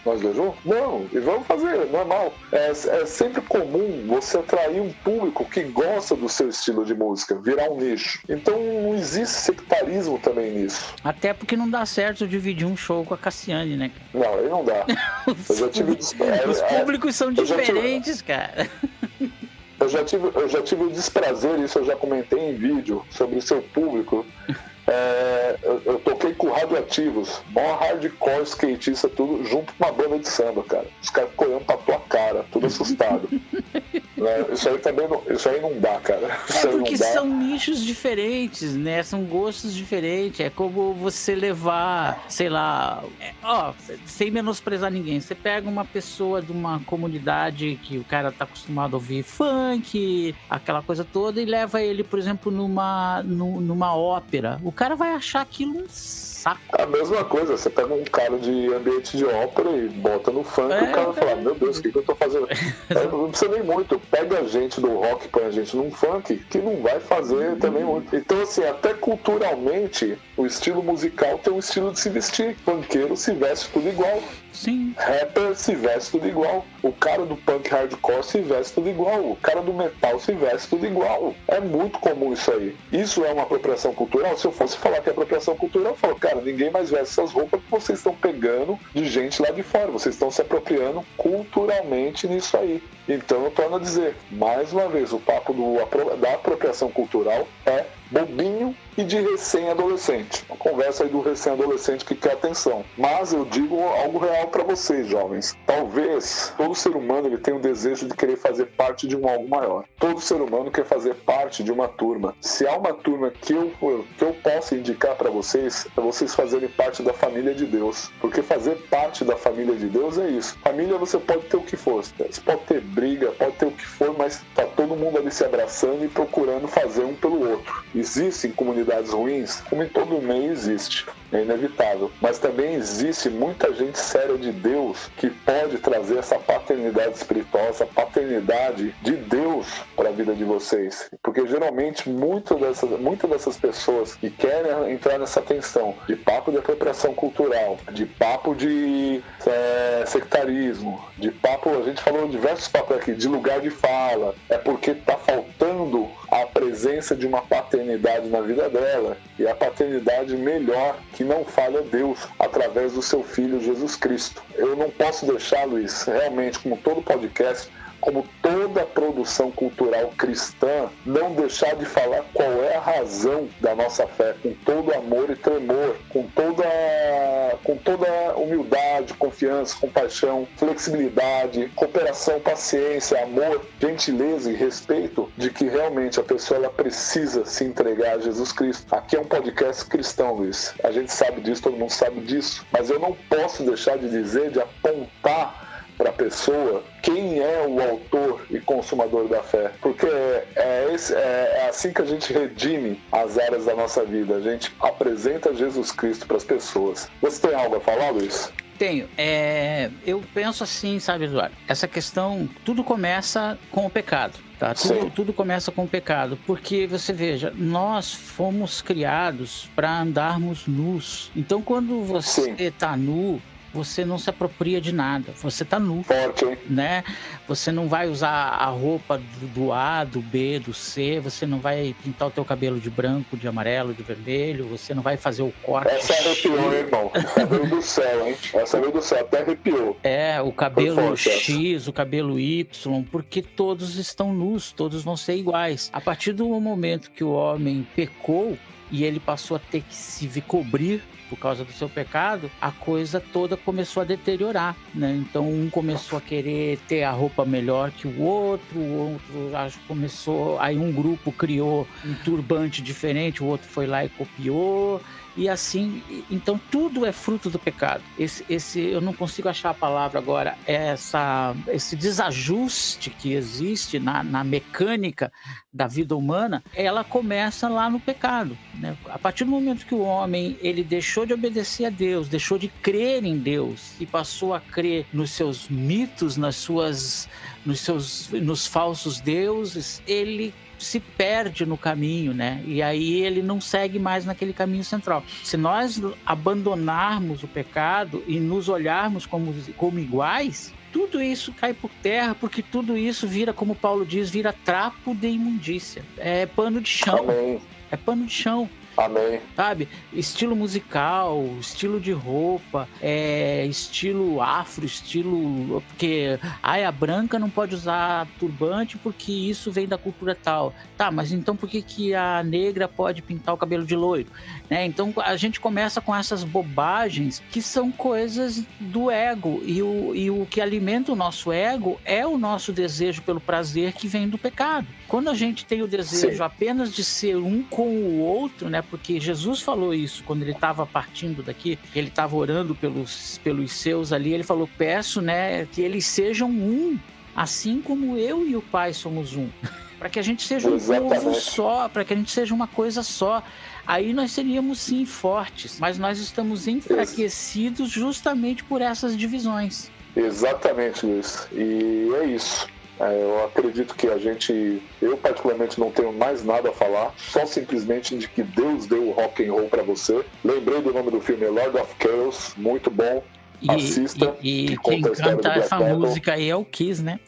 nós dois juntos? Não, e vamos fazer, normal. É sempre comum você atrair um público que gosta do seu estilo de música, virar um nicho. Então não existe sectarismo também nisso. Até porque não dá certo dividir um show com a Cassiane, né? Não, aí não dá. Os públicos são diferentes, cara. Eu já tive o desprazer, isso eu já comentei em vídeo, sobre o seu público. Eu toquei com Radioativos, maior hardcore skatista, tudo, junto com uma banda de samba, cara. Os caras ficam olhando pra tua cara, tudo assustado. Isso aí não dá, cara. Porque são nichos diferentes, né? São gostos diferentes. É como você levar, sei lá, sem menosprezar ninguém. Você pega uma pessoa de uma comunidade que o cara tá acostumado a ouvir funk, aquela coisa toda, e leva ele, por exemplo, numa ópera. O cara vai achar aquilo um saco. A mesma coisa, você pega um cara de ambiente de ópera e bota no funk e o cara vai falar, meu Deus, o que eu tô fazendo? Não precisa nem muito, pega a gente do rock e põe a gente num funk, que não vai fazer também muito. Então, assim, até culturalmente, o estilo musical tem um estilo de se vestir. Funkeiro se veste tudo igual. Sim. Rapper se veste tudo igual. O cara do punk hardcore se veste tudo igual. O cara do metal se veste tudo igual. É muito comum isso aí. Isso é uma apropriação cultural? Se eu fosse falar que é apropriação cultural, eu falo, cara, ninguém mais veste essas roupas que vocês estão pegando de gente lá de fora. Vocês estão se apropriando culturalmente nisso aí. Então eu torno a dizer, mais uma vez, o papo da apropriação cultural é bobinho e de recém-adolescente. Uma conversa aí do recém-adolescente que quer atenção. Mas eu digo algo real para vocês, jovens. Talvez todo ser humano ele tenha o desejo de querer fazer parte de algo maior. Todo ser humano quer fazer parte de uma turma. Se há uma turma que eu possa indicar para vocês, é vocês fazerem parte da família de Deus. Porque fazer parte da família de Deus é isso. Família você pode ter o que for. Você pode ter briga, pode ter o que for, mas tá todo mundo ali se abraçando e procurando fazer um pelo outro. Existem comunidades ruins, como em todo meio existe, é inevitável. Mas também existe muita gente séria de Deus que pode trazer essa paternidade espiritual, essa paternidade de Deus para a vida de vocês. Porque geralmente muitas dessas pessoas que querem entrar nessa tensão de papo de apropriação cultural, de papo de sectarismo, de papo, a gente falou diversos papos aqui, de lugar de fala, é porque está faltando a presença de uma paternidade na vida dela, e a paternidade melhor que não falha Deus através do seu Filho Jesus Cristo. Eu não posso deixar, Luiz, realmente, como todo podcast, como toda produção cultural cristã, não deixar de falar qual é a razão da nossa fé, com todo amor e tremor, com toda humildade, confiança, compaixão, flexibilidade, cooperação, paciência, amor, gentileza e respeito, de que realmente a pessoa ela precisa se entregar a Jesus Cristo. Aqui é um podcast cristão, Luiz. A gente sabe disso, todo mundo sabe disso, mas eu não posso deixar de dizer, de apontar para a pessoa quem é o autor e consumador da fé, porque é assim que a gente redime as áreas da nossa vida, a gente apresenta Jesus Cristo para as pessoas. Você tem algo a falar, Luiz? Tenho. Eu penso assim, sabe, Eduardo? Essa questão, tudo começa com o pecado. Tá? Tudo começa com o pecado, porque você veja, nós fomos criados para andarmos nus. Então quando você está nu, você não se apropria de nada, você tá nu, né? Você não vai usar a roupa do A, do B, do C, você não vai pintar o teu cabelo de branco, de amarelo, de vermelho, você não vai fazer o corte. Essa arrepiou, hein, irmão? Cabelo do céu, hein? Essa veio do céu, até arrepiou. O cabelo X, o cabelo Y, porque todos estão nus, todos vão ser iguais. A partir do momento que o homem pecou e ele passou a ter que se cobrir por causa do seu pecado, a coisa toda começou a deteriorar, né? Então um começou a querer ter a roupa melhor que o outro começou, aí um grupo criou um turbante diferente, o outro foi lá e copiou, e assim, então tudo é fruto do pecado. Esse eu não consigo achar a palavra agora, esse desajuste que existe na mecânica da vida humana, ela começa lá no pecado, né? A partir do momento que o homem ele deixou de obedecer a Deus, deixou de crer em Deus e passou a crer nos seus mitos, nos falsos deuses, ele se perde no caminho, né? E aí ele não segue mais naquele caminho central. Se nós abandonarmos o pecado e nos olharmos como iguais, tudo isso cai por terra, porque tudo isso vira, como Paulo diz, vira trapo de imundícia. É pano de chão. Amém. É pano de chão. Amém. Sabe? Estilo musical, estilo de roupa, estilo afro, estilo... Porque a branca não pode usar turbante porque isso vem da cultura tal. Tá, mas então por que a negra pode pintar o cabelo de loiro? Né? Então a gente começa com essas bobagens que são coisas do ego. E o que alimenta o nosso ego é o nosso desejo pelo prazer que vem do pecado. Quando a gente tem o desejo apenas de ser um com o outro, né? Porque Jesus falou isso quando ele estava partindo daqui, ele estava orando pelos seus ali, ele falou, peço, né, que eles sejam um, assim como eu e o Pai somos um. Para que a gente seja um povo só, para que a gente seja uma coisa só. aí nós seríamos sim fortes, mas nós estamos enfraquecidos justamente por essas divisões. Exatamente, Luiz. E é isso. Eu acredito que eu particularmente não tenho mais nada a falar, só simplesmente de que Deus deu o rock and roll pra você. Lembrei do nome do filme, Lord of Chaos, muito bom. Assista. E quem canta essa música aí é o Kiss, né?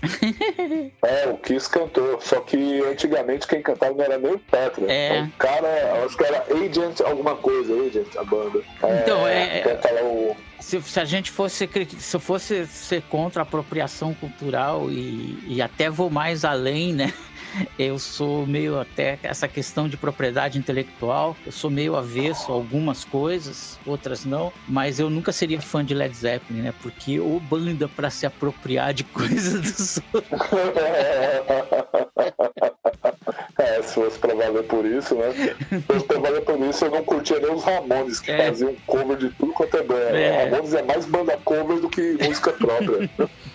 O Kiss cantou, só que antigamente quem cantava não era nem o Petra. O cara, acho que era Agent alguma coisa, a banda. Então, canta lá o... Se a gente fosse ser contra a apropriação cultural e até vou mais além, né? Eu sou meio até essa questão de propriedade intelectual, eu sou meio avesso a algumas coisas, outras não, mas eu nunca seria fã de Led Zeppelin, né? Porque ou banda pra se apropriar de coisas dos outros. Se fosse pra valer por isso, né? Se fosse pra valer por isso, eu não curtia nem os Ramones, que faziam cover de tudo quanto é banda. Ramones é mais banda cover do que música própria.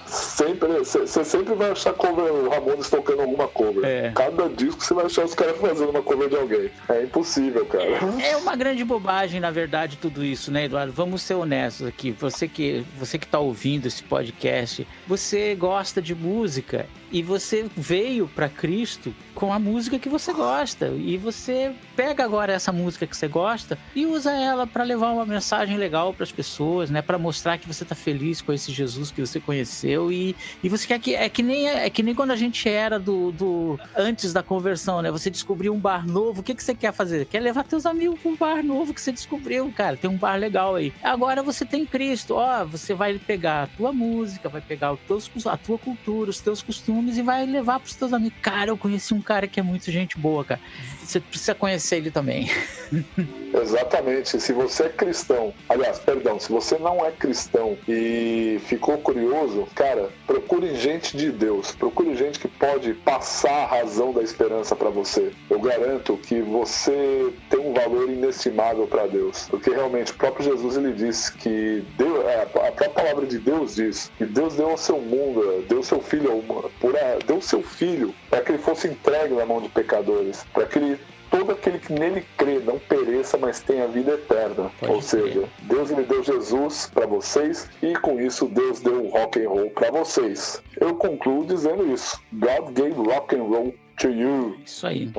Você sempre vai achar cover, Ramones tocando alguma cover. Cada disco você vai achar os caras fazendo uma cover de alguém. É impossível, cara. É uma grande bobagem, na verdade, tudo isso, né, Eduardo? Vamos ser honestos aqui. Você que tá ouvindo esse podcast, você gosta de música e você veio para Cristo com a música que você gosta. E você pega agora essa música que você gosta e usa ela para levar uma mensagem legal para as pessoas, né? Para mostrar que você tá feliz com esse Jesus que você conheceu. E você quer que... É que nem quando a gente era antes da conversão, né? Você descobriu um bar novo. O que você quer fazer? Quer levar teus amigos para um bar novo que você descobriu, cara. Tem um bar legal aí. Agora você tem Cristo. Você vai pegar a tua música, vai pegar a tua cultura, os teus costumes e vai levar pros teus amigos. Cara, eu conheci um cara que é muito gente boa, cara. Você precisa conhecer ele também. Exatamente. Se você é cristão, se você não é cristão e ficou curioso, cara, procure gente de Deus. Procure gente que pode passar a razão da esperança para você. Eu garanto que você tem um valor inestimável para Deus. Porque realmente o próprio Jesus, ele disse que a própria palavra de Deus diz que Deus deu ao seu mundo, deu seu filho deu seu filho para que ele fosse entregue na mão de pecadores, para que todo aquele que nele crê não pereça, mas tenha vida eterna. Ou seja, Deus ele deu Jesus para vocês e com isso Deus deu o rock and roll para vocês. Eu concluo dizendo isso. God gave rock and roll to you. Isso aí.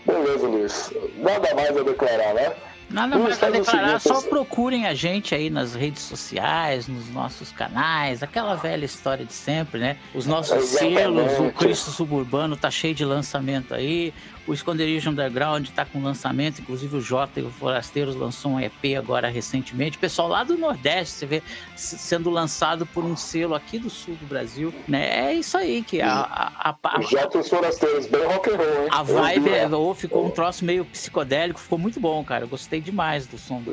Beleza, Luiz. Nada mais a declarar, né? Nada mais a declarar, só procurem a gente aí nas redes sociais, nos nossos canais, aquela velha história de sempre, né? Os nossos selos, o Cristo Suburbano tá cheio de lançamento aí, o Esconderijo Underground tá com lançamento, inclusive o Jota e o Forasteiros lançou um EP agora recentemente. Pessoal lá do Nordeste, você vê sendo lançado por um selo aqui do sul do Brasil, né? É isso aí que Jota e os Forasteiros, bem rock and roll, hein? A vibe ficou um troço meio psicodélico, ficou muito bom, cara. Eu gostei demais do som.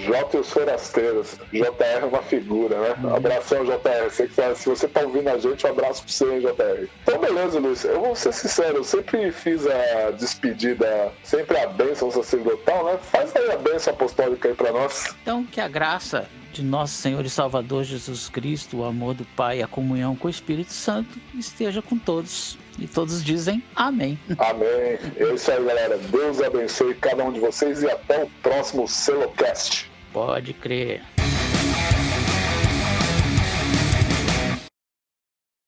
Jota e os Forasteiros. JR é uma figura, né? Abração, JR. Se você tá ouvindo a gente, um abraço pra você, hein, JR. Então, beleza, Luiz. Eu vou ser sincero, eu sempre fiz a despedida, sempre a bênção sacerdotal, né? Faz aí a bênção apostólica aí pra nós. Então, que a graça de nosso Senhor e Salvador Jesus Cristo, o amor do Pai e a comunhão com o Espírito Santo esteja com todos. E todos dizem amém. Amém. É isso aí, galera. Deus abençoe cada um de vocês e até o próximo Celocast. Pode crer.